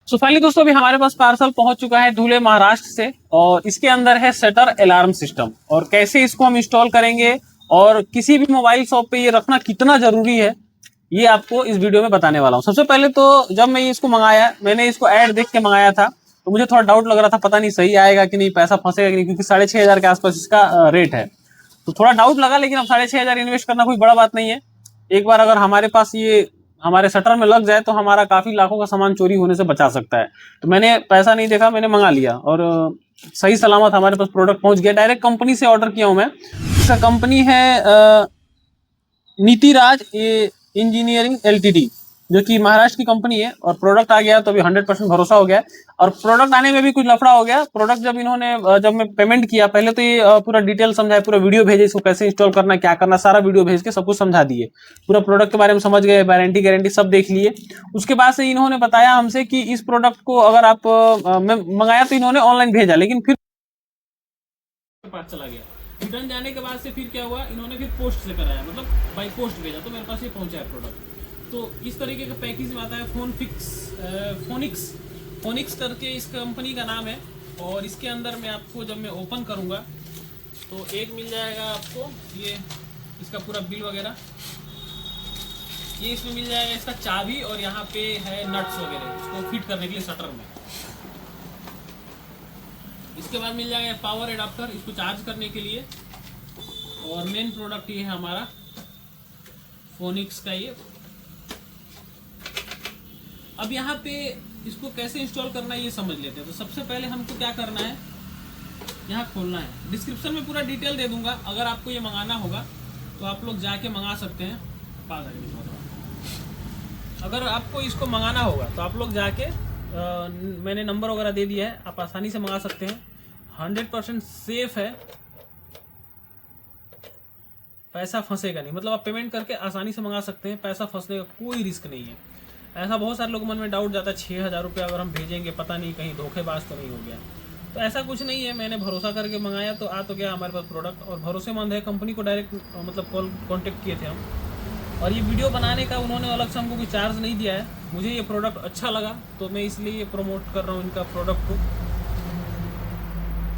So finally दोस्तों अभी हमारे पास पार्सल पहुंच चुका है धुले महाराष्ट्र से और इसके अंदर है शटर अलार्म सिस्टम। और कैसे इसको हम इंस्टॉल करेंगे और किसी भी मोबाइल शॉप पे ये रखना कितना जरूरी है ये आपको इस वीडियो में बताने वाला हूँ। सबसे पहले तो जब मैं इसको मंगाया, मैंने इसको ऐड देख के मंगाया था तो मुझे थोड़ा डाउट लग रहा था, पता नहीं सही आएगा कि नहीं, पैसा फंसेगा कि नहीं, क्योंकि 6,500 के आसपास इसका रेट है। तो थोड़ा डाउट लगा, लेकिन अब 6,500 इन्वेस्ट करना कोई बड़ा बात नहीं है। एक बार अगर हमारे पास ये हमारे शटर में लग जाए तो हमारा काफी लाखों का सामान चोरी होने से बचा सकता है। तो मैंने पैसा नहीं देखा, मैंने मंगा लिया और सही सलामत हमारे पास प्रोडक्ट पहुंच गया। डायरेक्ट कंपनी से ऑर्डर किया हूं मैं। इसका कंपनी है नीतिराज इंजीनियरिंग एलटीडी, जो कि महाराष्ट्र की कंपनी है। और प्रोडक्ट आ गया तो अभी 100% भरोसा हो गया। और प्रोडक्ट आने में भी कुछ लफड़ा हो गया। प्रोडक्ट जब मैं पेमेंट किया, पहले तो ये पूरा डिटेल समझाया, पूरा वीडियो भेजे, इसको कैसे इंस्टॉल करना, क्या करना, सारा वीडियो भेज के सब कुछ समझा दिए। पूरा प्रोडक्ट के बारे में समझ गए, वारंटी गारंटी सब देख लिए। उसके बाद से इन्होंने बताया हमसे कि इस प्रोडक्ट को अगर आप मैं मंगाया तो इन्होंने ऑनलाइन भेजा, लेकिन फिर पास चला गया। रिटर्न जाने के बाद से फिर क्या हुआ, इन्होंने फिर पोस्ट से कराया, मतलब बाई पोस्ट भेजा, तो मेरे पास ये पहुंचा है प्रोडक्ट। तो इस तरीके का पैकेज में आता है। फोनिक्स करके इस कंपनी का नाम है। और इसके अंदर मैं आपको जब मैं ओपन करूंगा तो एक मिल जाएगा आपको ये इसका पूरा बिल वगैरह, ये इसमें मिल जाएगा इसका चाबी, और यहाँ पे है नट्स वगैरह इसको फिट करने के लिए शटर में। इसके बाद मिल जाएगा पावर एडाप्टर इसको चार्ज करने के लिए। और मेन प्रोडक्ट ये है हमारा फोनिक्स का ये। अब यहाँ पे इसको कैसे इंस्टॉल करना है ये समझ लेते हैं। तो सबसे पहले हमको क्या करना है, यहाँ खोलना है। डिस्क्रिप्शन में पूरा डिटेल दे दूंगा, अगर आपको ये मंगाना होगा तो आप लोग जाके मंगा सकते हैं। अगर आपको इसको मंगाना होगा तो आप लोग जाके मैंने नंबर वगैरह दे दिया है, आप आसानी से मंगा सकते हैं। 100% सेफ है, पैसा फंसेगा नहीं। मतलब आप पेमेंट करके आसानी से मंगा सकते हैं, पैसा फंसने का कोई रिस्क नहीं है। ऐसा बहुत सारे लोगों मन में डाउट जाता है 6,000 रुपये अगर हम भेजेंगे, पता नहीं कहीं धोखेबाज तो नहीं हो गया। तो ऐसा कुछ नहीं है, मैंने भरोसा करके मंगाया तो आ तो गया हमारे पास प्रोडक्ट। और भरोसेमंद है, कंपनी को डायरेक्ट मतलब कॉन्टेक्ट किए थे हम। और ये वीडियो बनाने का उन्होंने अलग से हमको कोई चार्ज नहीं दिया है। मुझे ये प्रोडक्ट अच्छा लगा तो मैं इसलिए प्रमोट कर रहा हूँ इनका प्रोडक्ट को।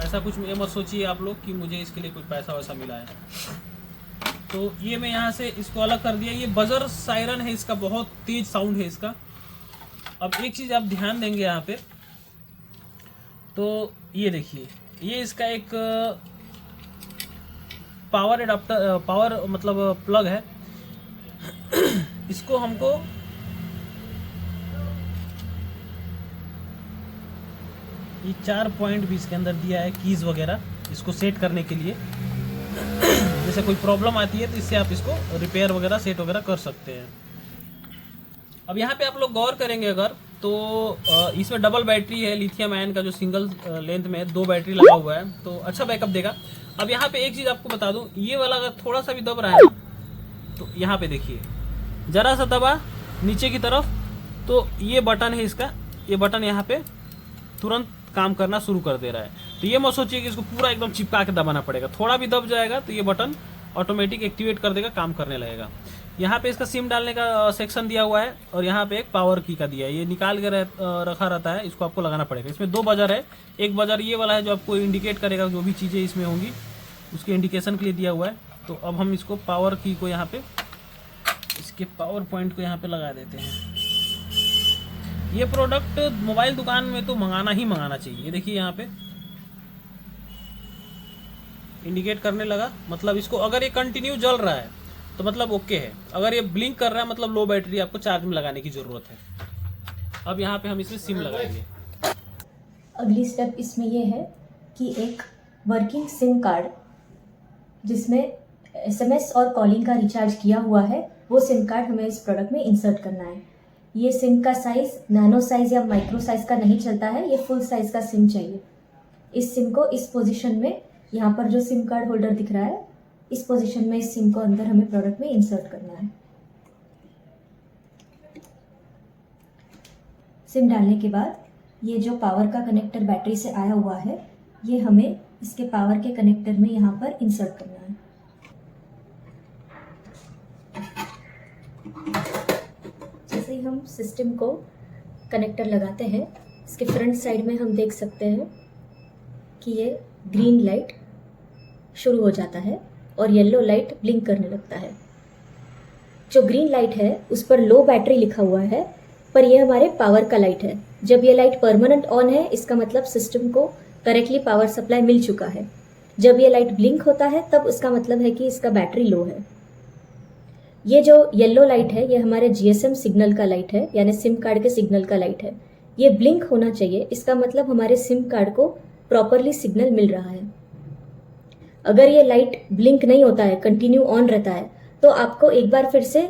ऐसा कुछ ये मत सोचिए आप लोग कि मुझे इसके लिए कोई पैसा वैसा मिला है। तो ये मैं यहाँ से इसको अलग कर दिया। ये बजर सायरन है इसका, बहुत तेज साउंड है इसका। अब एक चीज़ आप ध्यान देंगे यहाँ पे, तो ये देखिए, ये इसका एक पावर एडाप्टर, पावर मतलब प्लग है। इसको हमको ये 4 पॉइंट भी इसके अंदर दिया है, कीज वगैरह इसको सेट करने के लिए। जैसे कोई प्रॉब्लम आती है तो इससे आप इसको रिपेयर वगैरह सेट वगैरह कर सकते हैं। अब यहाँ पे आप लोग गौर करेंगे अगर तो इसमें डबल बैटरी है, लिथियम आयन का, जो सिंगल लेंथ में 2 बैटरी लगा हुआ है, तो अच्छा बैकअप देगा। अब यहाँ पे एक चीज़ आपको बता दूँ, ये वाला अगर थोड़ा सा भी दब रहा है तो यहाँ पे देखिए, जरा सा दबा नीचे की तरफ तो ये बटन है इसका, ये बटन यहाँ पे तुरंत काम करना शुरू कर दे रहा है। तो ये मत सोचिए कि इसको पूरा एकदम चिपका के दबाना पड़ेगा, थोड़ा भी दब जाएगा तो ये बटन ऑटोमेटिक एक्टिवेट कर देगा, काम करने लगेगा। यहाँ पे इसका सिम डालने का सेक्शन दिया हुआ है और यहाँ पे एक पावर की का दिया है, ये निकाल के रखा रहता है, इसको आपको लगाना पड़ेगा। इसमें 2 बजर है, एक बजर ये वाला है जो आपको इंडिकेट करेगा जो भी चीज़ें इसमें होंगी उसके इंडिकेशन के लिए दिया हुआ है। तो अब हम इसको पावर की को यहाँ पे, इसके पावर पॉइंट को यहाँ पे लगा देते हैं। ये प्रोडक्ट मोबाइल दुकान में तो मंगाना ही मंगाना चाहिए। देखिए यहाँ पे इंडिकेट करने लगा, मतलब इसको अगर ये कंटिन्यू जल रहा है तो मतलब ओके है, अगर ये ब्लिंक कर रहा है मतलब लो बैटरी, आपको चार्ज में लगाने की ज़रूरत है। अब यहाँ पे हम इसमें सिम लगाएंगे। अगली स्टेप इसमें ये है कि एक वर्किंग सिम कार्ड जिसमें एसएमएस और कॉलिंग का रिचार्ज किया हुआ है, वो सिम कार्ड हमें इस प्रोडक्ट में इंसर्ट करना है। ये सिम का साइज़ नैनो साइज़ या माइक्रो साइज़ का नहीं चलता है, ये फुल साइज़ का सिम चाहिए। इस सिम को इस पोजीशन में, यहाँ पर जो सिम कार्ड होल्डर दिख रहा है, इस पोजीशन में इस सिम को अंदर हमें प्रोडक्ट में इंसर्ट करना है। सिम डालने के बाद ये जो पावर का कनेक्टर बैटरी से आया हुआ है, ये हमें इसके पावर के कनेक्टर में यहाँ पर इंसर्ट करना है। जैसे ही हम सिस्टम को कनेक्टर लगाते हैं, इसके फ्रंट साइड में हम देख सकते हैं कि ये ग्रीन लाइट शुरू हो जाता है और येलो लाइट ब्लिंक करने लगता है। जो ग्रीन लाइट है उस पर लो बैटरी लिखा हुआ है, पर यह हमारे पावर का लाइट है। जब ये लाइट परमानेंट ऑन है, इसका मतलब सिस्टम को करेक्टली पावर सप्लाई मिल चुका है। जब ये लाइट ब्लिंक होता है तब उसका मतलब है कि इसका बैटरी लो है। ये जो येलो लाइट है ये हमारे जीएसएम सिग्नल का लाइट है, यानी सिम कार्ड के सिग्नल का लाइट है। ये ब्लिंक होना चाहिए, इसका मतलब हमारे सिम कार्ड को प्रॉपरली सिग्नल मिल रहा है। अगर ये लाइट ब्लिंक नहीं होता है, कंटिन्यू ऑन रहता है, तो आपको एक बार फिर से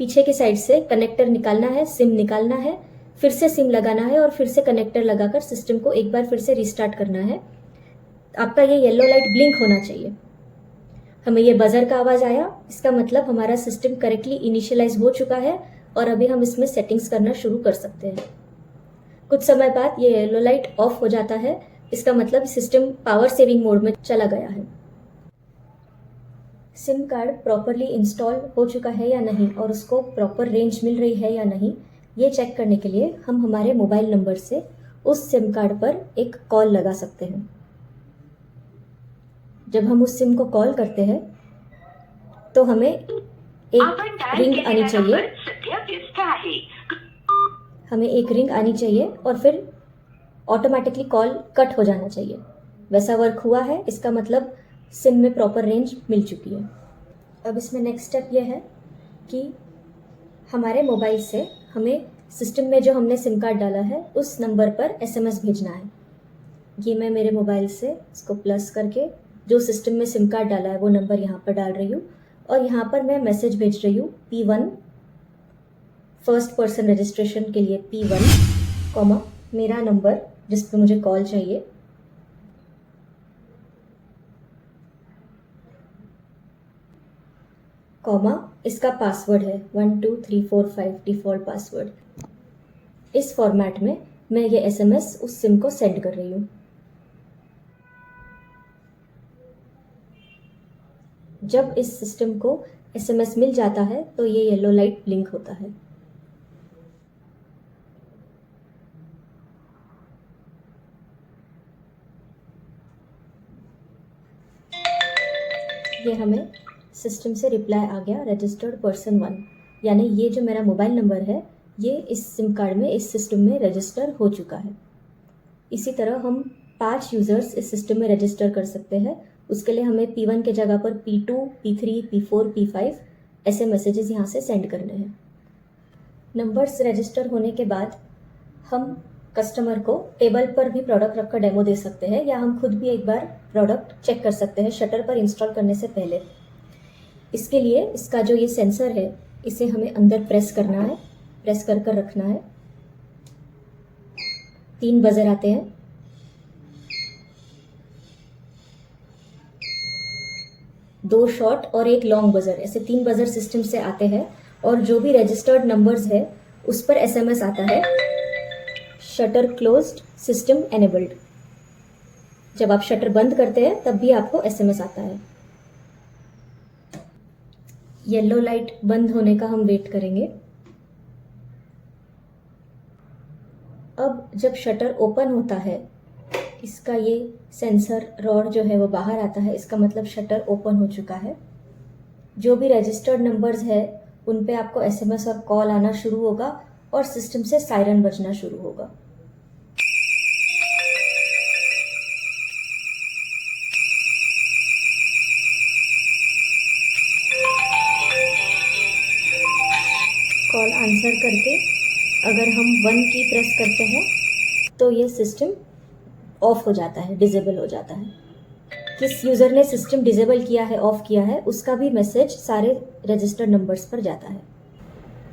पीछे की साइड से कनेक्टर निकालना है, सिम निकालना है, फिर से सिम लगाना है और फिर से कनेक्टर लगाकर सिस्टम को एक बार फिर से रिस्टार्ट करना है। आपका ये येलो लाइट ब्लिंक होना चाहिए। हमें ये बजर का आवाज़ आया, इसका मतलब हमारा सिस्टम करेक्टली इनिशियलाइज हो चुका है और अभी हम इसमें सेटिंग्स करना शुरू कर सकते हैं। कुछ समय बाद ये येलो लाइट ऑफ हो जाता है, इसका मतलब सिस्टम पावर सेविंग मोड में चला गया है। सिम कार्ड प्रॉपरली इंस्टॉल हो चुका है या नहीं और उसको प्रॉपर रेंज मिल रही है या नहीं, ये चेक करने के लिए हम हमारे मोबाइल नंबर से उस सिम कार्ड पर एक कॉल लगा सकते हैं। जब हम उस सिम को कॉल करते हैं तो हमें एक रिंग आनी चाहिए, और फिर ऑटोमेटिकली कॉल कट हो जाना चाहिए। वैसा वर्क हुआ है, इसका मतलब सिम में प्रॉपर रेंज मिल चुकी है। अब इसमें नेक्स्ट स्टेप ये है कि हमारे मोबाइल से हमें सिस्टम में जो हमने सिम कार्ड डाला है उस नंबर पर एसएमएस भेजना है। ये मैं मेरे मोबाइल से इसको प्लस करके जो सिस्टम में सिम कार्ड डाला है वो नंबर यहाँ पर डाल रही हूँ और यहाँ पर मैं मैसेज भेज रही हूँ P1 फर्स्ट पर्सन रजिस्ट्रेशन के लिए P1 कॉमा मेरा नंबर जिस पे मुझे कॉल चाहिए, कॉमा इसका पासवर्ड है 12345 डिफ़ॉल्ट पासवर्ड। इस फॉर्मेट में मैं ये एसएमएस उस सिम को सेंड कर रही हूँ। जब इस सिस्टम को एसएमएस मिल जाता है तो ये येलो लाइट ब्लिंक होता है। ये हमें सिस्टम से रिप्लाई आ गया रजिस्टर्ड पर्सन 1, यानी ये जो मेरा मोबाइल नंबर है ये इस सिम कार्ड में इस सिस्टम में रजिस्टर हो चुका है। इसी तरह हम 5 यूज़र्स इस सिस्टम में रजिस्टर कर सकते हैं। उसके लिए हमें P1 के जगह पर P2, P3, P4, P5 ऐसे मैसेजेस यहाँ से सेंड करने हैं। नंबर्स रजिस्टर होने के बाद हम कस्टमर को टेबल पर भी प्रोडक्ट रखकर डेमो दे सकते हैं या हम खुद भी एक बार प्रोडक्ट चेक कर सकते हैं शटर पर इंस्टॉल करने से पहले। इसके लिए इसका जो ये सेंसर है इसे हमें अंदर प्रेस करना है, प्रेस कर कर रखना है। 3 बजर आते हैं। दो शॉर्ट और एक लॉन्ग बजर, ऐसे 3 बजर सिस्टम से आते हैं और जो भी रजिस्टर्ड नंबर्स है उस पर एसएमएस आता है शटर क्लोज्ड सिस्टम एनेबल्ड। जब आप शटर बंद करते हैं तब भी आपको एसएमएस आता है। येलो लाइट बंद होने का हम वेट करेंगे। अब जब शटर ओपन होता है इसका ये सेंसर रॉड जो है वो बाहर आता है, इसका मतलब शटर ओपन हो चुका है। जो भी रजिस्टर्ड नंबर्स है उन पे आपको एसएमएस और कॉल आना शुरू होगा और सिस्टम से सायरन बजना शुरू होगा। कॉल आंसर करके अगर हम 1 की प्रेस करते हैं तो ये सिस्टम ऑफ हो जाता है, डिसेबल हो जाता है। किस यूज़र ने सिस्टम डिसेबल किया है, ऑफ किया है, उसका भी मैसेज सारे रजिस्टर्ड नंबर्स पर जाता है।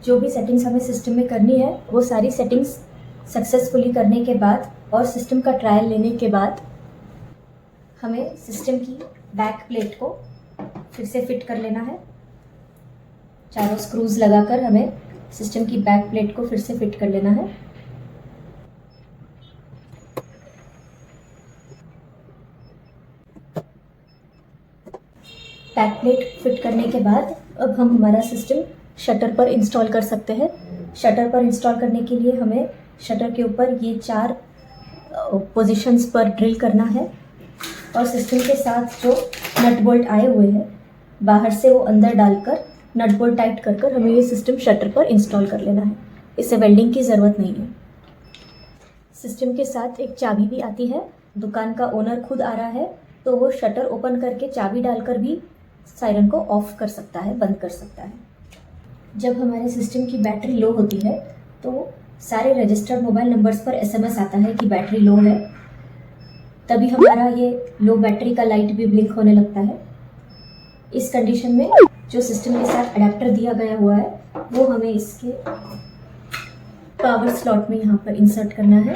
जो भी सेटिंग्स हमें सिस्टम में करनी है वो सारी सेटिंग्स सक्सेसफुली करने के बाद और सिस्टम का ट्रायल लेने के बाद हमें सिस्टम की बैक प्लेट को फिर से फिट कर लेना है। चारों स्क्रूज लगाकर हमें सिस्टम की बैक प्लेट को फिर से फिट कर लेना है। बैक प्लेट फिट करने के बाद अब हम हमारा सिस्टम शटर पर इंस्टॉल कर सकते हैं। शटर पर इंस्टॉल करने के लिए हमें शटर के ऊपर ये 4 पोजीशंस पर ड्रिल करना है और सिस्टम के साथ जो नट बोल्ट आए हुए हैं बाहर से वो अंदर डालकर नट बोल्ट टाइट कर कर हमें ये सिस्टम शटर पर इंस्टॉल कर लेना है। इसे वेल्डिंग की ज़रूरत नहीं है। सिस्टम के साथ एक चाबी भी आती है। दुकान का ओनर खुद आ रहा है तो वो शटर ओपन करके चाबी डालकर भी सायरन को ऑफ कर सकता है, बंद कर सकता है। जब हमारे सिस्टम की बैटरी लो होती है तो सारे रजिस्टर्ड मोबाइल नंबर्स पर एसएमएस आता है कि बैटरी लो है। तभी हमारा ये लो बैटरी का लाइट भी ब्लिंक होने लगता है। इस कंडीशन में जो सिस्टम के साथ अडेप्टर दिया गया हुआ है वो हमें इसके पावर स्लॉट में यहाँ पर इंसर्ट करना है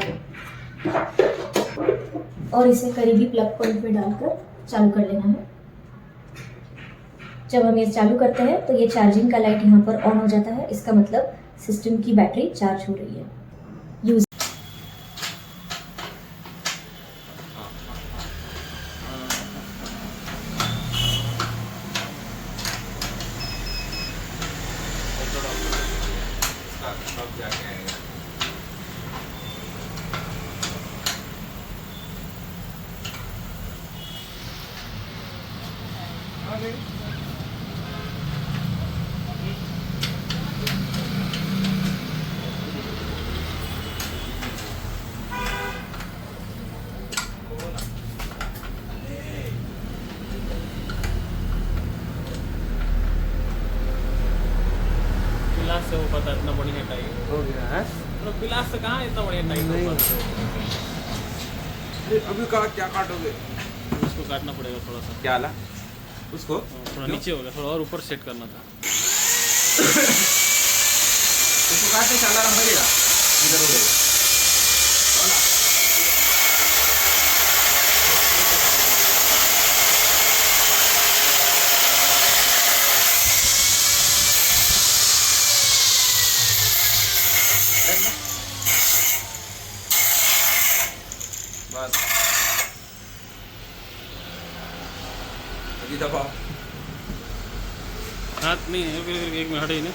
और इसे करीबी प्लग पॉइंट में डालकर चालू कर लेना है। जब हम ये चालू करते हैं तो ये चार्जिंग का लाइट यहाँ पर ऑन हो जाता है। इसका मतलब सिस्टम की बैटरी चार्ज हो रही है। यूज पिलास से हो पता इतना बढ़िया टाइट हो गया है। मतलब पिलास से कहाँ इतना बढ़िया टाइट नहीं हो होता पाता। अभी कहा क्या काटोगे? इसको काटना पड़ेगा थोड़ा सा। क्या ला उसको? थोड़ा नीचे हो गया, थोड़ा और ऊपर सेट करना था। उसको काटने से अलार्म बजेगा, इधर उड़ेगा। बस अभी दबाओ। हाथ नहीं है, फिर एक मिनट हटे ही नहीं।